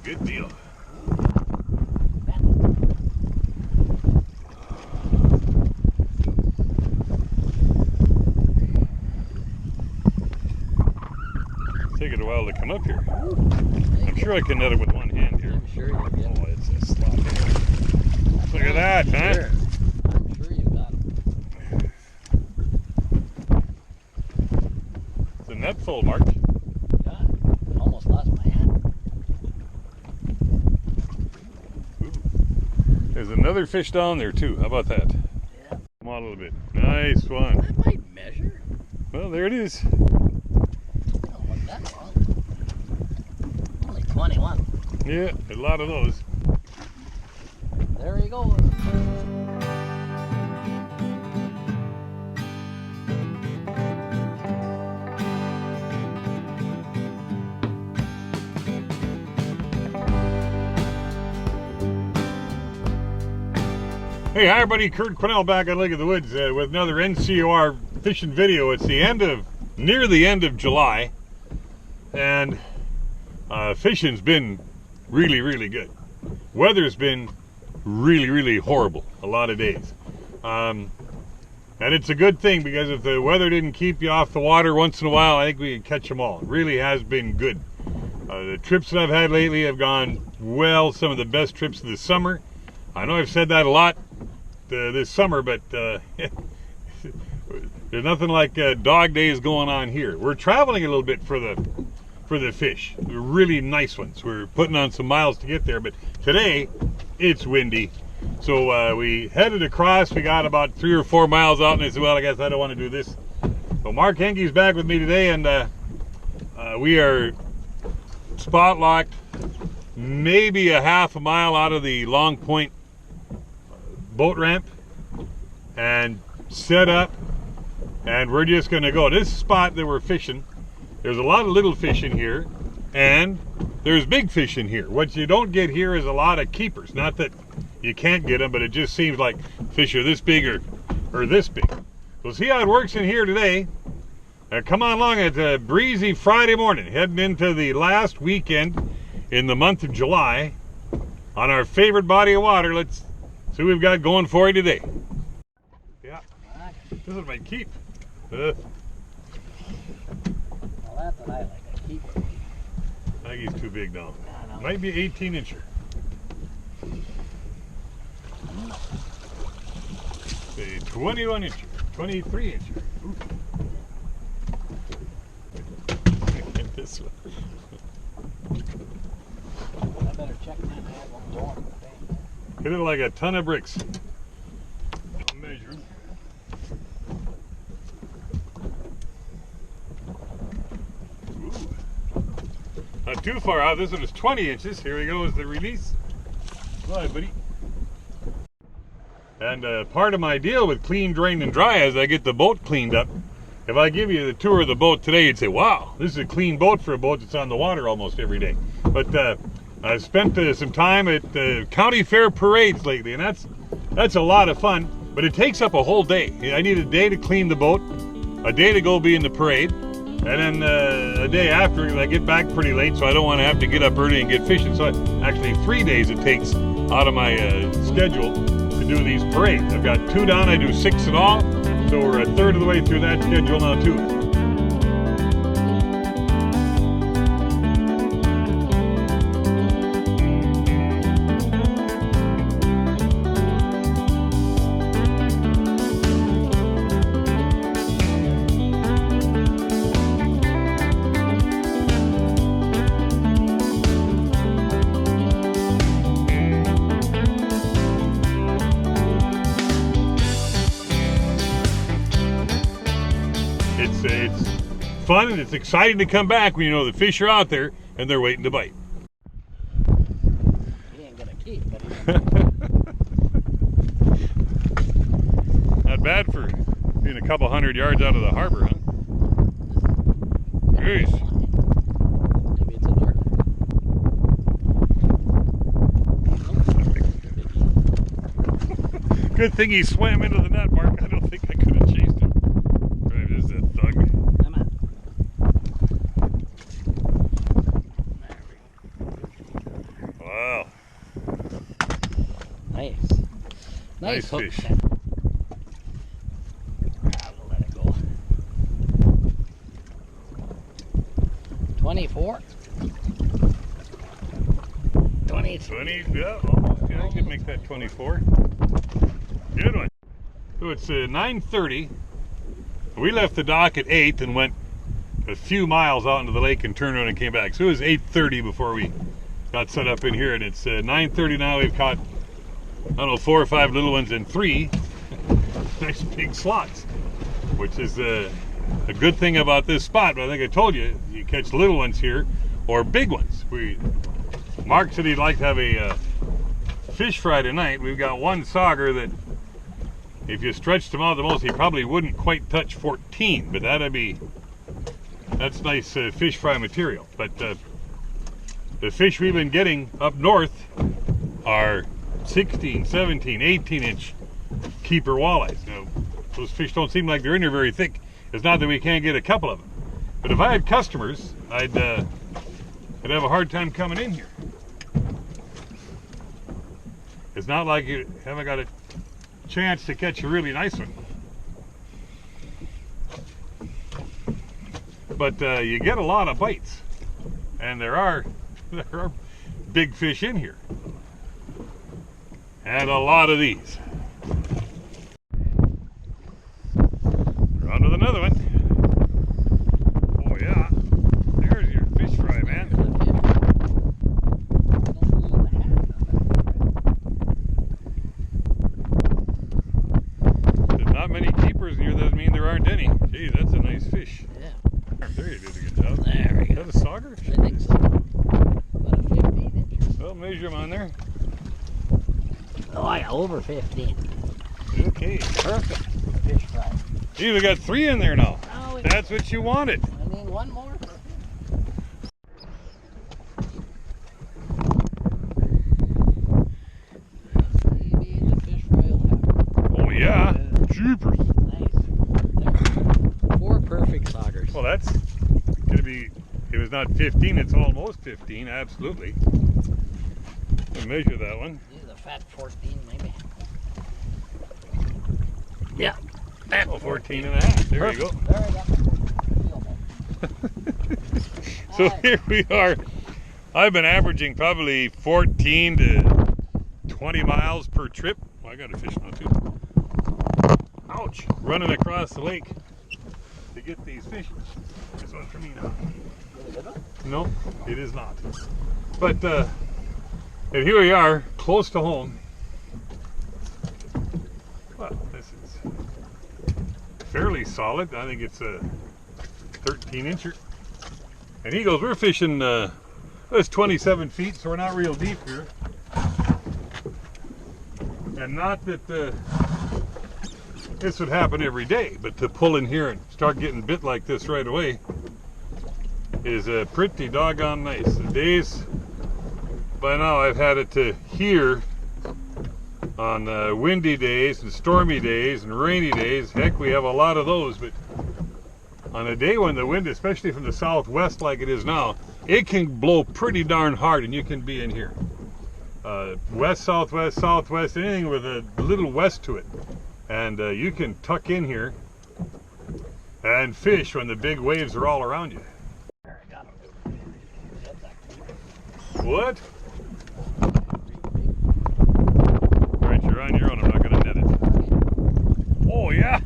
Good deal. Take it a while to come up here. I'm sure I can net it with one hand here. I'm sure you'll get it. Oh, it's a slot here. Look at that, huh? Sure. I'm sure you got it. It's a net full, Mark. Got it. Almost lost my hand. Ooh. There's another fish down there too. How about that? Yeah. Come on a little bit. Nice one. That might measure. Well, there it is. Don't look that long. Only 21. Yeah, a lot of those. There he goes. Hey, hi everybody, Kurt Quinnell back on Lake of the Woods with another NCOR fishing video. It's near the end of July, and fishing's been really, really good. Weather's been really, really horrible a lot of days. And it's a good thing, because if the weather didn't keep you off the water once in a while, I think we could catch them all. It really has been good. The trips that I've had lately have gone well, some of the best trips of the summer. I know I've said that a lot this summer, but there's nothing like dog days going on here. We're traveling a little bit for the fish. They're really nice ones. We're putting on some miles to get there, but today it's windy. So we headed across. We got about 3 or 4 miles out, and I said, well, I guess I don't want to do this. So Mark Henke's back with me today, and we are spot locked maybe a half a mile out of the Long Point boat ramp and set up, and we're just going to go. This spot that we're fishing, there's a lot of little fish in here, and there's big fish in here. What you don't get here is a lot of keepers. Not that you can't get them, but it just seems like fish are this big or this big. We'll see how it works in here today. Come on along. It's a breezy Friday morning, heading into the last weekend in the month of July on our favorite body of water. Let's see what we've got going for you today. Yeah, this is my keep. Well, that's what I like. I keep it. I think he's too big now. Might be 18-incher. Say 21-incher, 23-incher. Get this one. I better check my hand. Won't go on the thing. Hit it like a ton of bricks. I'll measure them. Not too far out. This one is 20 inches. Here we go, is the release. Go ahead, buddy. And part of my deal with clean, drain, and dry is I get the boat cleaned up. If I give you the tour of the boat today, you'd say, wow, this is a clean boat for a boat that's on the water almost every day. But I've spent some time at county fair parades lately, and that's a lot of fun, but it takes up a whole day. I need a day to clean the boat, a day to go be in the parade, and then a day after. I get back pretty late, so I don't want to have to get up early and get fishing. So actually 3 days it takes out of my schedule to do these parades. I've got 2 down. I do 6 in all, so we're a third of the way through that schedule now too. It's fun, and it's exciting to come back when you know the fish are out there and they're waiting to bite. He ain't gonna keep, but Not bad for being a couple 100 yards out of the harbor, huh? Jeez. Maybe it's a north. Good thing he swam into the net, Mark. I don't think I could have chased him. Right, there's that thug. Come on. There we go. Nice hook fish. set. I'll let it go. 24. 23. 20, yeah, almost. Yeah, I could make that 24. Good one. So it's 9:30. We left the dock at 8 and went a few miles out into the lake and turned around and came back. So it was 8:30 before we got set up in here, and it's 9:30 now. We've caught, I don't know, 4 or 5 little ones and 3 nice big slots, which is a good thing about this spot. But I think I told you, you catch little ones here or big ones. Mark said he'd like to have a fish fry tonight. We've got one sauger that, if you stretched him out the most, he probably wouldn't quite touch 14, but that's nice fish fry material. But the fish we've been getting up north are 16, 17, 18-inch keeper walleyes. Now, those fish don't seem like they're in there very thick. It's not that we can't get a couple of them. But if I had customers, I'd have a hard time coming in here. It's not like you haven't got a chance to catch a really nice one. But you get a lot of bites, and there are big fish in here, and a lot of these. We're on to another one. Oh yeah, there's your fish fry, man. There's not many keepers in here. Doesn't mean there aren't any. Gee, that's a nice fish. Yeah. There you did a good job. There we go. Is that a sauger? I think so. About a 15 inches. Well, measure them on there. Oh, I got over 15. Okay. Perfect fish fry. Gee, we got 3 in there now. Oh, That's what you wanted. I need one more. Maybe the fish fry will have. Oh yeah. Jeepers. Nice. 4 perfect saugers. Well, that's gonna be. It was not 15. It's almost 15. Absolutely. We'll measure that one. These are fat 14 maybe. Yeah. Oh, 14 and a half. There Perfect. you go. There we go. So here we are. I've been averaging probably 14 to 20 miles per trip. Well, I got a fish now too. Ouch! Running across the lake to get these fish. This one's for me now. No, it is not. But and here we are, close to home. Well, this is fairly solid. I think it's a 13-incher. And he goes, we're fishing, it's 27 feet, so we're not real deep here. And not that this would happen every day, but to pull in here and start getting bit like this right away is pretty doggone nice. The days, by now I've had it to here on windy days and stormy days and rainy days. Heck, we have a lot of those, but on a day when the wind, especially from the southwest like it is now, it can blow pretty darn hard and you can be in here. West, southwest, southwest, anything with a little west to it. And you can tuck in here and fish when the big waves are all around you. There, I got him. What? All right, you're on your own. I'm not going to net it. Oh, yeah.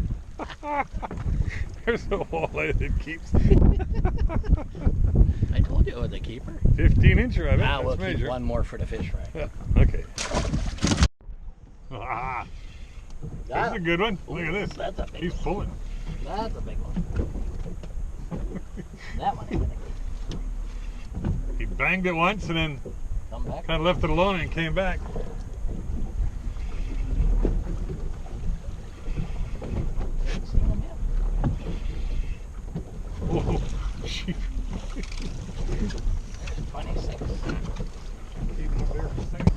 There's a walleye that keeps. I told you it was a keeper. 15-incher, I bet. Now we'll Let's measure. keep one more for the fish fry. Yeah, okay. Ah, that's a Got good one. Look at this. That's a big He's one. pulling. That's a big one. That one ain't gonna He banged it once and then come back. kind of left it alone and came back. See him yet? Oh, gee. 26. Keep him up there for a second.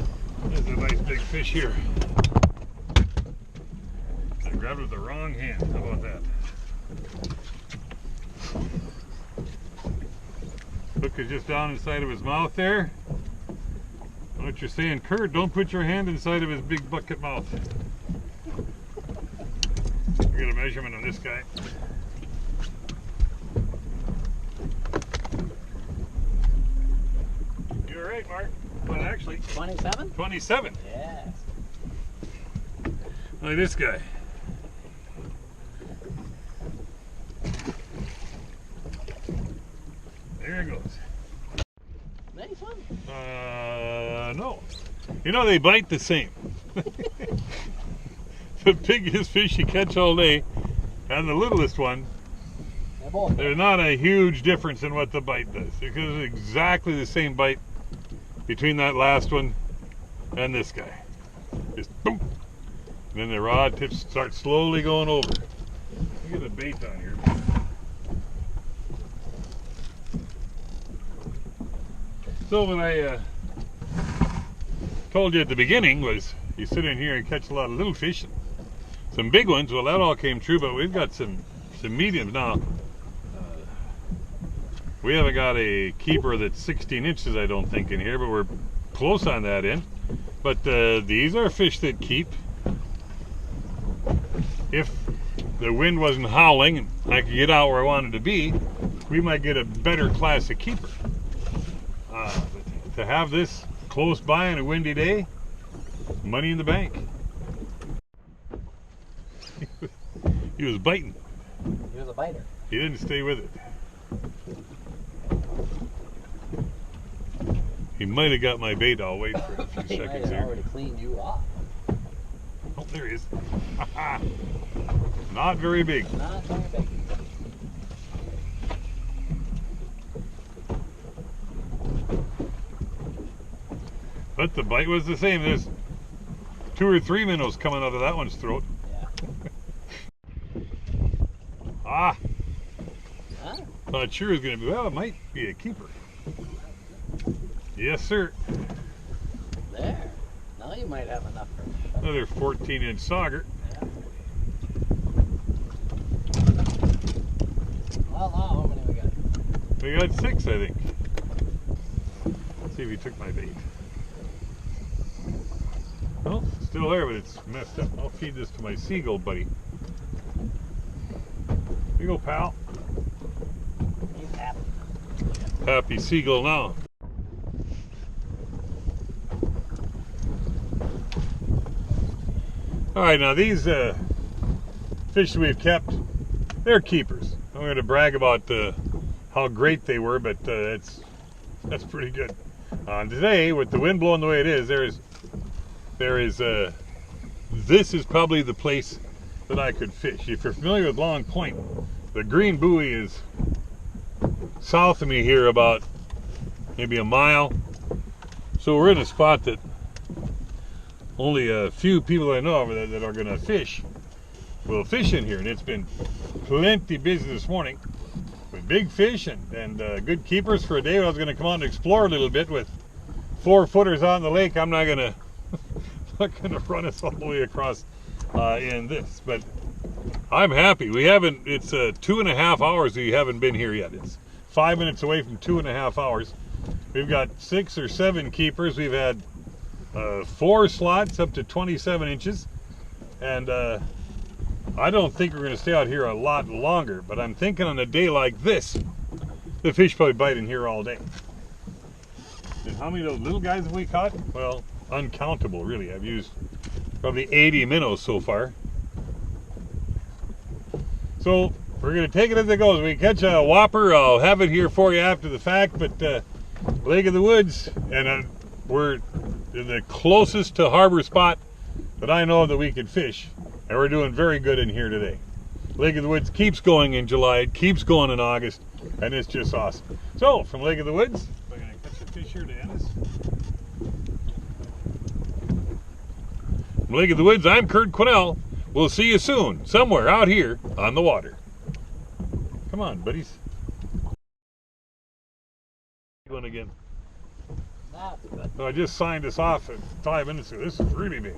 There's a nice big fish here. I grabbed it with the wrong hand. How about that? Hook is just down inside of his mouth there. What you're saying, Kurt, don't put your hand inside of his big bucket mouth. We got a measurement on this guy. You're right, Mark. Well, actually, 27? 27. Yes. Look at this guy. There it goes. Nice one. No. You know, they bite the same. The biggest fish you catch all day and the littlest one, They're both. there's not a huge difference in what the bite does. Because it's exactly the same bite between that last one and this guy. Just boom. And then the rod tips start slowly going over. Look at the bait on here. So what I told you at the beginning was you sit in here and catch a lot of little fish. Some big ones, well that all came true, but we've got some mediums. Now, we haven't got a keeper that's 16 inches I don't think in here, but we're close on that end. But these are fish that keep. If the wind wasn't howling and I could get out where I wanted to be, we might get a better class of keeper. But to have this close by on a windy day, money in the bank. He was biting. He was a biter. He didn't stay with it. He might have got my bait. I'll wait for a few He might seconds have here. already cleaned you off. Oh, there he is. Not very big. Not very big. But the bite was the same. There's 2 or 3 minnows coming out of that one's throat. Yeah. Ah, Huh? thought sure it was going to be, well, it might be a keeper. Yes, sir. There. Now you might have enough for Another 14-inch sauger. Yeah. Well, now how many we got? We got 6, I think. Let's see if he took my bait. Oh, still there, but it's messed up. I'll feed this to my seagull buddy. Here you go, pal. He's happy. Happy seagull now. All right, now these fish we've kept, they're keepers. I'm going to brag about how great they were, but that's pretty good. Today, with the wind blowing the way it is, this is probably the place that I could fish. If you're familiar with Long Point, the green buoy is south of me here about maybe a mile. So we're in a spot that only a few people I know of that are going to fish will fish in here, and it's been plenty busy this morning with big fish and good keepers for a day. I was going to come out and explore a little bit with 4-footers out in the lake. I'm not going to run us all the way across in this, but I'm happy. We haven't. It's 2.5 hours we haven't been here yet. It's 5 minutes away from 2.5 hours. We've got 6 or 7 keepers. We've had 4 slots up to 27 inches, and I don't think we're going to stay out here a lot longer, but I'm thinking on a day like this, the fish probably bite in here all day. And how many of those little guys have we caught? Well, uncountable, really. I've used probably 80 minnows so far. So we're going to take it as it goes. If we catch a whopper, I'll have it here for you after the fact, but Lake of the Woods, and we're the closest to harbor spot that I know that we could fish, and we're doing very good in here today. Lake of the Woods keeps going in July, it keeps going in August, and it's just awesome. So from Lake of the Woods, we're going to catch a fish here to end this. From Lake of the Woods, I'm Kurt Quinnell. We'll see you soon, somewhere out here on the water. Come on, buddies. One again. That's good. So I just signed us off at 5 minutes ago. This is really big.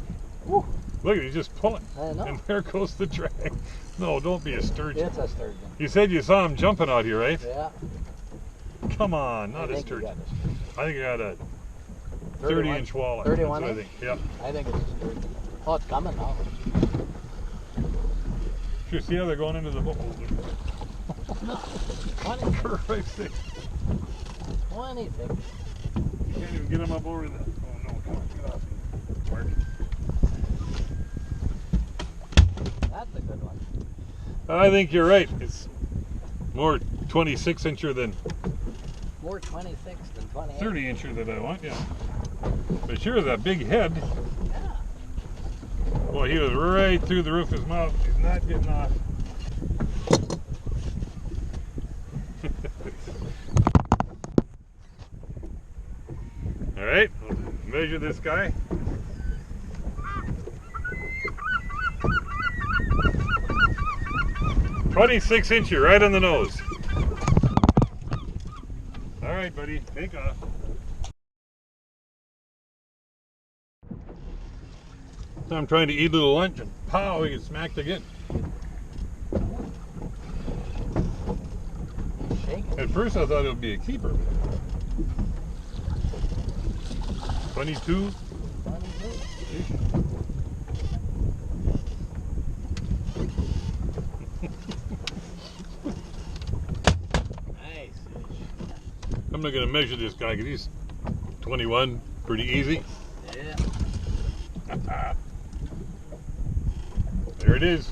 Woo. Look, he's just pulling. I know. And there goes the drag. No, don't be a sturgeon. It's a sturgeon. You said you saw him jumping out here, right? Yeah. Come on, not I a think you sturgeon. got a sturgeon. I think I got a 31. 30-inch walleye. 31 That's what I inch? think. Yep. I think it's a sturgeon. Oh, it's coming now. Sure, see how they're going into the boat. 20, For Christ's sake. 26. You can't even get them up over the... Oh no, come on, get off. Mark. That's a good one. I think you're right. It's more 26 incher than More 26 than 28. 30 incher that I want, yeah. But sure, that big head. Yeah. Boy, he was right through the roof of his mouth. He's not getting off. All right, we'll measure this guy. "26 incher, right on the nose." All right, buddy, take off. So I'm trying to eat a little lunch, and pow, he gets smacked again. Shake it. At first, I thought it would be a keeper. 22. 22. Nice. I'm not going to measure this guy because he's 21, pretty easy. Yeah. There it is.